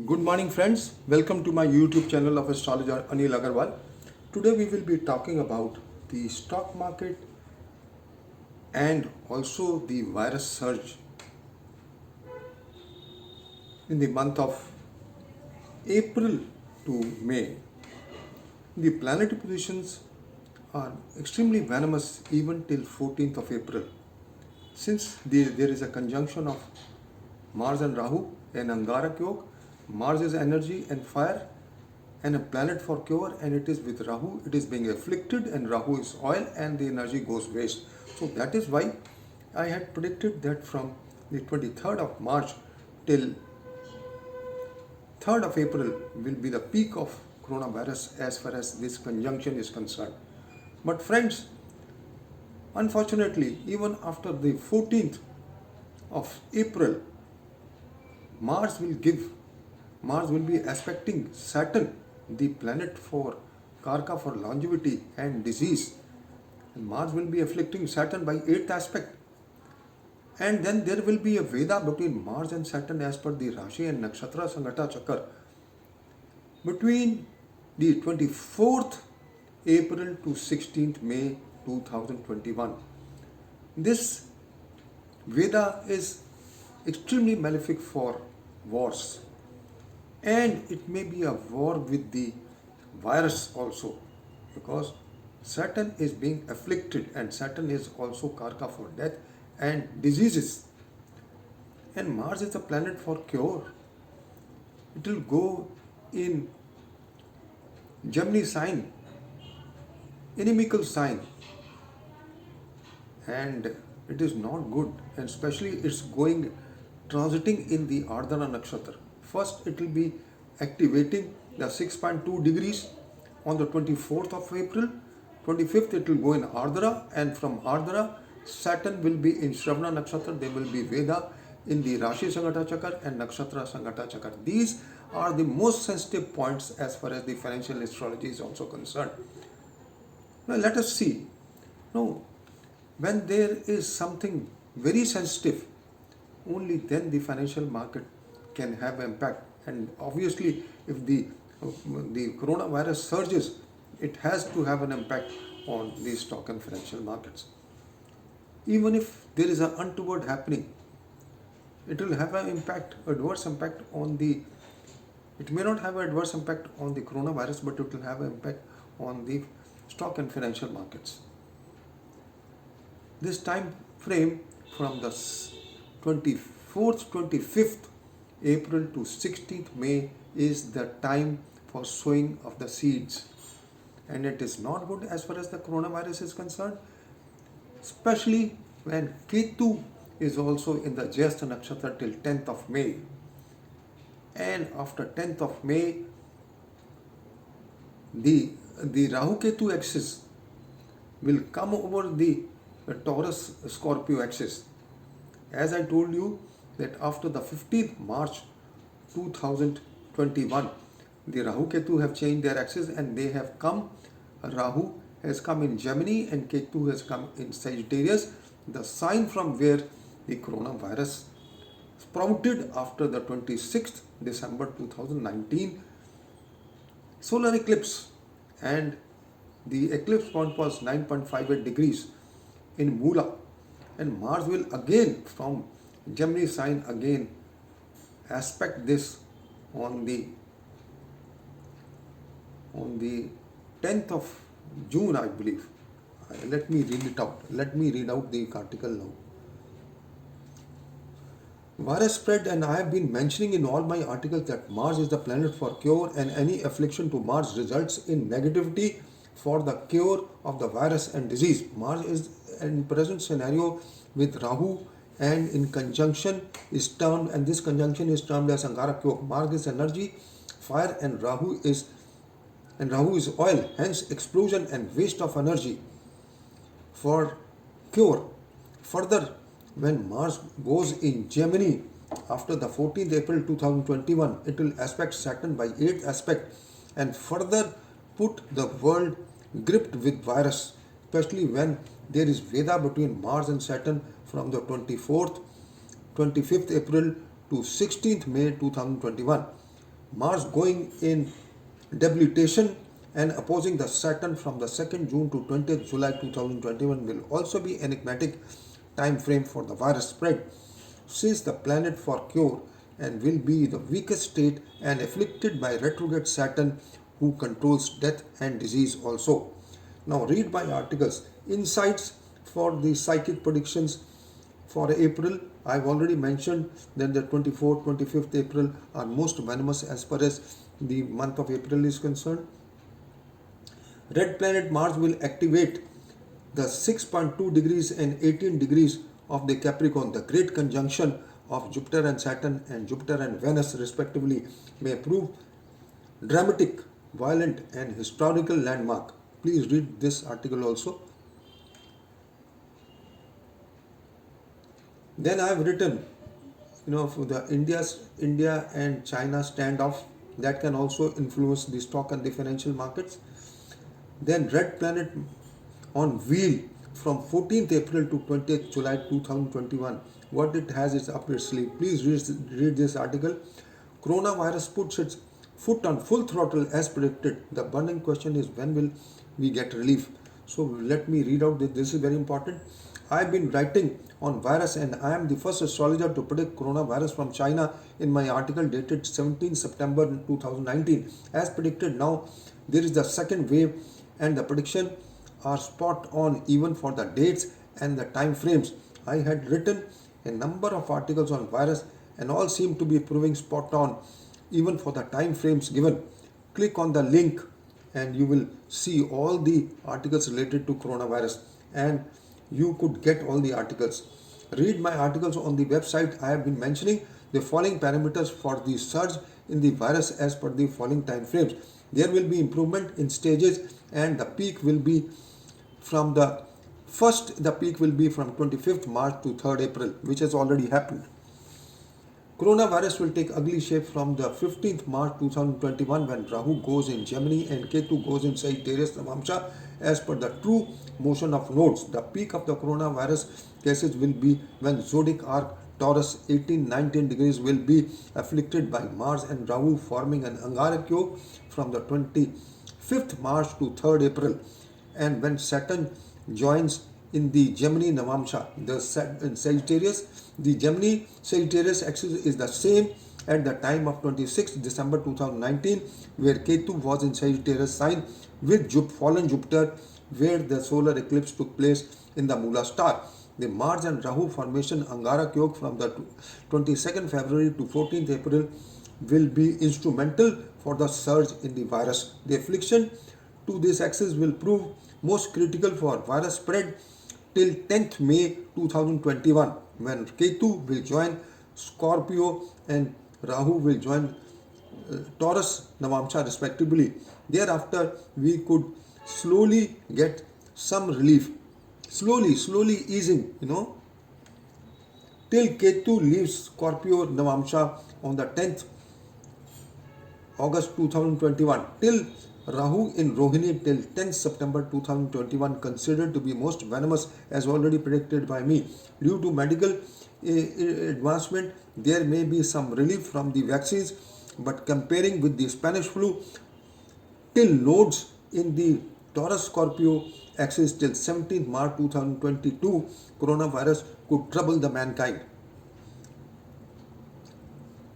Good morning, friends. Welcome to my YouTube channel of astrologer Anil Agarwal. Today we will be talking about the stock market and also the virus surge in the month of April to May. The planetary positions are extremely venomous even till 14th of April. Since there is a conjunction of Mars and Rahu and Angarak Yoga, Mars is energy and fire and a planet for cure, and it is with Rahu, it is being afflicted, and Rahu is oil and the energy goes waste. So that is why I had predicted that from the 23rd of March till 3rd of April will be the peak of coronavirus as far as this conjunction is concerned. But friends, unfortunately, even after the 14th of April, Mars will be aspecting Saturn, the planet for Karka for longevity and disease. And Mars will be afflicting Saturn by 8th aspect. And then there will be a Veda between Mars and Saturn as per the Rashi and Nakshatra Sangata Chakra between the 24th April to 16th May 2021. This Veda is extremely malefic for wars, and it may be a war with the virus also, because Saturn is being afflicted and Saturn is also Karka for death and diseases, and Mars is a planet for cure. It will go in Gemini sign, inimical sign, and it is not good, and especially it's going transiting in the Ardhana Nakshatra. First, it will be activating the 6.2 degrees on the 24th of April. 25th, it will go in Ardhara, and from Ardhara, Saturn will be in Shravana Nakshatra. There will be Veda in the Rashi Sangata Chakra and Nakshatra Sangata Chakra. These are the most sensitive points as far as the financial astrology is also concerned. Now, let us see. Now, when there is something very sensitive, only then the financial market can have impact. And obviously, if the coronavirus surges, it has to have an impact on the stock and financial markets. Even if there is an untoward happening, it will have an impact, adverse impact on the. It may not have an adverse impact on the coronavirus, but it will have an impact on the stock and financial markets. This time frame from the 24th, 25th April to 16th May is the time for sowing of the seeds, and it is not good as far as the coronavirus is concerned, especially when Ketu is also in the Jyeshtha Nakshatra till 10th of May, and after 10th of May the Rahu Ketu axis will come over the Taurus Scorpio axis. As I told you that after the 15th March 2021, the Rahu Ketu have changed their axis and they have come. Rahu has come in Gemini and Ketu has come in Sagittarius, the sign from where the coronavirus sprouted after the 26th December 2019 solar eclipse, and the eclipse point was 9.58 degrees in Moola, and Mars will again from Gemini sign again aspect this on the 10th of June, I believe. Let me read it out. Let me read out the article now. Virus spread, and I have been mentioning in all my articles that Mars is the planet for cure, and any affliction to Mars results in negativity for the cure of the virus and disease. Mars is in present scenario with Rahu and in conjunction is termed, and this conjunction is termed as Angarak Yoga. Mars is energy, fire, and Rahu is oil, hence explosion and waste of energy for cure. Further, when Mars goes in Gemini after the 14th April 2021, it will aspect Saturn by 8th aspect and further put the world gripped with virus, especially when there is Veda between Mars and Saturn from the 24th, 25th April to 16th May 2021. Mars going in debilitation and opposing the Saturn from the 2nd June to 20th July 2021 will also be enigmatic time frame for the virus spread, since the planet for cure and will be the weakest state and afflicted by retrograde Saturn, who controls death and disease also. Now read my articles. Insights for the psychic predictions for April. I've already mentioned that the 24th, 25th April are most venomous as far as the month of April is concerned. Red planet Mars will activate the 6.2 degrees and 18 degrees of the Capricorn. The great conjunction of Jupiter and Saturn and Jupiter and Venus respectively may prove dramatic, violent and historical landmark. Please read this article also. Then I have written, for the India and China standoff that can also influence the stock and the financial markets. Then red planet on wheel from 14th April to 20th July 2021. What it has is up its sleeve. Please read this article. Coronavirus puts its foot on full throttle as predicted. The burning question is, when will we get relief? So let me read out this. This is very important. I have been writing on virus and I am the first astrologer to predict coronavirus from China in my article dated 17 September 2019. As predicted, now there is the second wave and the prediction are spot on even for the dates and the time frames. I had written a number of articles on virus and all seem to be proving spot on even for the time frames given. Click on the link and you will see all the articles related to coronavirus, and you could get all the articles. Read my articles on the website. I have been mentioning the following parameters for the surge in the virus as per the following time frames. There will be improvement in stages and the peak will be from the 25th March to 3rd April, which has already happened. Coronavirus will take ugly shape from the 15th March 2021 when Rahu goes in Gemini and Ketu goes in Sagittarius Navamsha as per the true motion of nodes. The peak of the coronavirus cases will be when zodiac arc Taurus 18-19 degrees will be afflicted by Mars and Rahu, forming an Angarak Yoga from the 25th March to 3rd April, and when Saturn joins in the Gemini Navamsha, in Sagittarius. The Gemini Sagittarius axis is the same at the time of 26th December 2019, where Ketu was in Sagittarius sign with fallen Jupiter, where the solar eclipse took place in the Mula star. The Mars and Rahu formation Angarak Yoga from the 22nd February to 14th April will be instrumental for the surge in the virus. The affliction to this axis will prove most critical for virus spread till 10th May 2021, when Ketu will join Scorpio and Rahu will join Taurus Navamsha respectively. Thereafter, we could slowly get some relief. Slowly easing, till Ketu leaves Scorpio Navamsha on the 10th August 2021, till Rahu in Rohini till 10th September 2021, considered to be most venomous as already predicted by me. Due to medical advancement, there may be some relief from the vaccines, but comparing with the Spanish flu, till nodes in the Taurus Scorpio axis till 17th March 2022, coronavirus could trouble the mankind.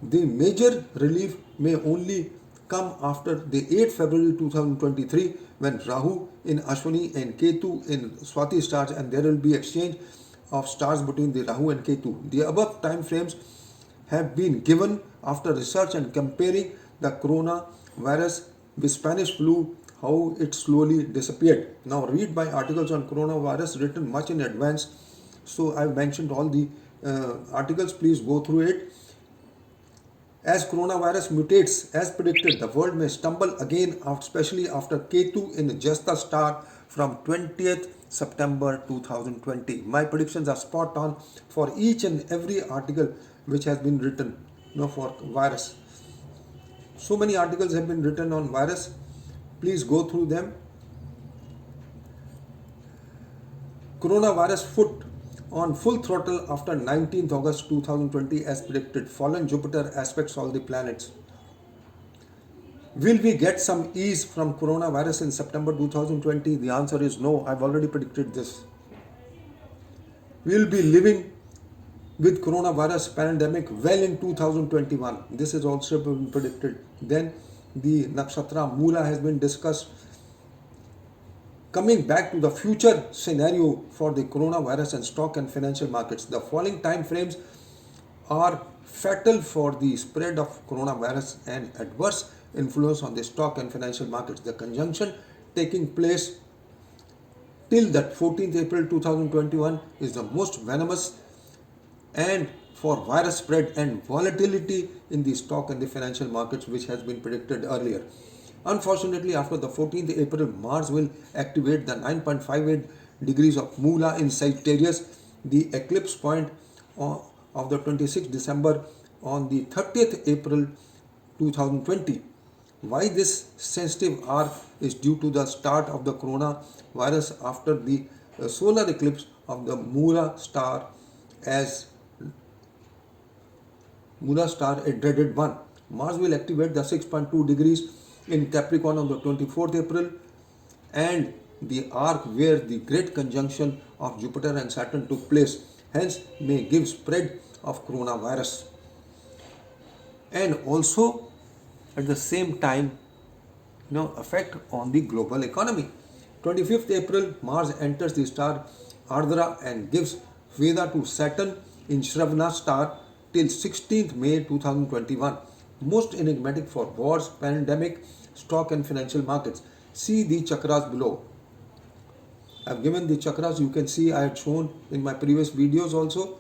The major relief may only come after the 8th February 2023, when Rahu in Ashwini and Ketu in Swati stars, and there will be exchange of stars between the Rahu and Ketu. The above time frames have been given after research and comparing the coronavirus with Spanish flu, how it slowly disappeared. Now read my articles on coronavirus written much in advance. So I've mentioned all the articles. Please go through it. As coronavirus mutates as predicted, the world may stumble again, especially after Ketu in Jasta star from 20th September 2020. My predictions are spot on for each and every article which has been written for virus. So many articles have been written on virus. Please go through them. Coronavirus foot on full throttle after 19th August 2020 as predicted. Fallen Jupiter aspects all the planets. Will we get some ease from coronavirus in September 2020? The answer is no. I've already predicted this. We'll be living with coronavirus pandemic well in 2021. This is also been predicted. Then the nakshatra Mula has been discussed. Coming back to the future scenario for the coronavirus and stock and financial markets, the following time frames are fatal for the spread of coronavirus and adverse influence on the stock and financial markets. The conjunction taking place till that 14th April 2021 is the most venomous and for virus spread and volatility in the stock and the financial markets, which has been predicted earlier. Unfortunately, after the 14th April, Mars will activate the 9.58 degrees of Mula in Sagittarius, the eclipse point of the 26th December on the 30th April 2020. Why this sensitive hour is due to the start of the coronavirus after the solar eclipse of the Mula star, a dreaded one. Mars will activate the 6.2 degrees in Capricorn on the 24th April, and the arc where the great conjunction of Jupiter and Saturn took place, hence may give spread of coronavirus. And also at the same time, effect on the global economy. 25th April, Mars enters the star Ardra and gives Veda to Saturn in Shravana star till 16th May 2021. Most enigmatic for wars, pandemic, stock and financial markets. See the chakras below. I've given the chakras, you can see I had shown in my previous videos also.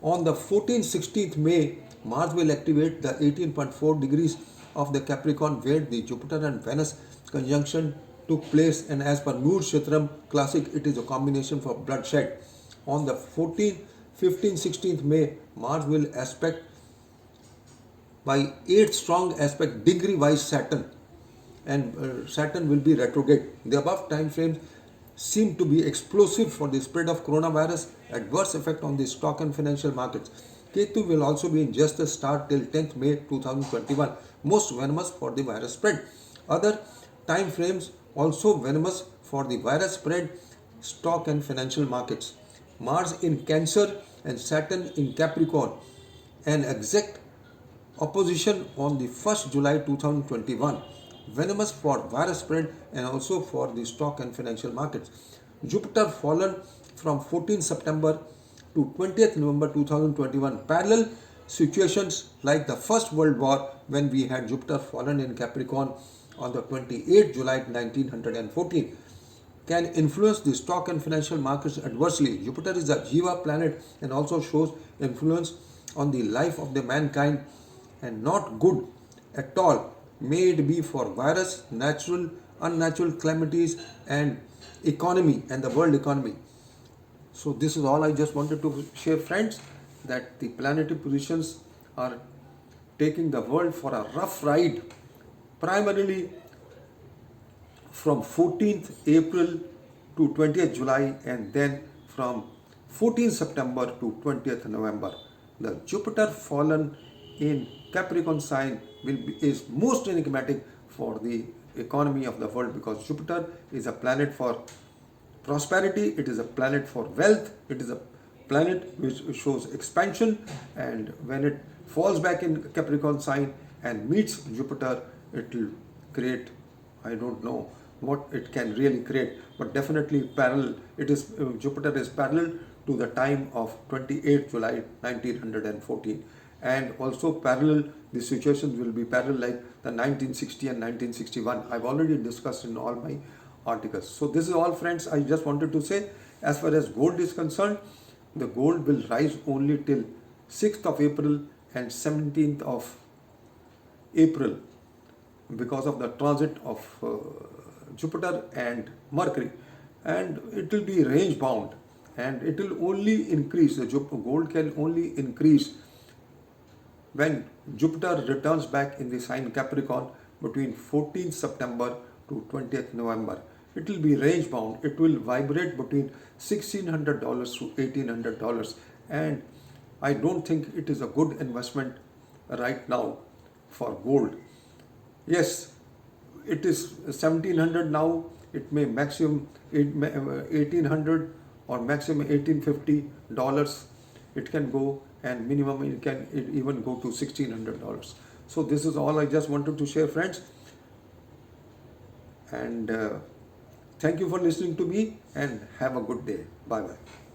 On the 14th, 16th May, Mars will activate the 18.4 degrees of the Capricorn where the Jupiter and Venus conjunction took place, and as per Nur Shitram classic, it is a combination for bloodshed. On the 14th, 15th, 16th May, Mars will aspect by 8 strong aspect degree wise Saturn, and Saturn will be retrograde. The above time frames seem to be explosive for the spread of coronavirus, adverse effect on the stock and financial markets. Ketu will also be in just the start till 10th May 2021, most venomous for the virus spread. Other time frames also venomous for the virus spread, stock and financial markets. Mars in Cancer and Saturn in Capricorn, an exact opposition on the 1st July 2021, venomous for virus spread and also for the stock and financial markets. Jupiter fallen from 14th September to 20th November 2021, parallel situations like the First World War when we had Jupiter fallen in Capricorn on the 28th July 1914, can influence the stock and financial markets adversely. Jupiter is a Jiva planet and also shows influence on the life of the mankind and not good at all. May it be for virus, natural, unnatural calamities and economy and the world economy. So this is all I just wanted to share, friends, that the planetary positions are taking the world for a rough ride, primarily from 14th April to 20th July and then from 14th September to 20th November. The Jupiter fallen in Capricorn sign is most enigmatic for the economy of the world, because Jupiter is a planet for prosperity, it is a planet for wealth, it is a planet which shows expansion, and when it falls back in Capricorn sign and meets Jupiter, it will create, I don't know what it can really create, but definitely parallel. It is Jupiter is parallel to the time of 28th July 1914, and also parallel, the situations will be parallel like the 1960 and 1961. I've already discussed in all my articles. So this is all, friends, I just wanted to say. As far as gold is concerned, the gold will rise only till 6th of April and 17th of April because of the transit of Jupiter and Mercury, and it will be range bound and it will only increase. The gold can only increase when Jupiter returns back in the sign Capricorn between 14th September to 20th November. It will be range bound. It will vibrate between $1,600 to $1,800, and I don't think it is a good investment right now for gold. Yes, it is 1700 now. It may maximum 1800 or maximum $1850. It can go, and minimum it even go to $1600. So this is all I just wanted to share, friends. And thank you for listening to me, and have a good day. Bye bye.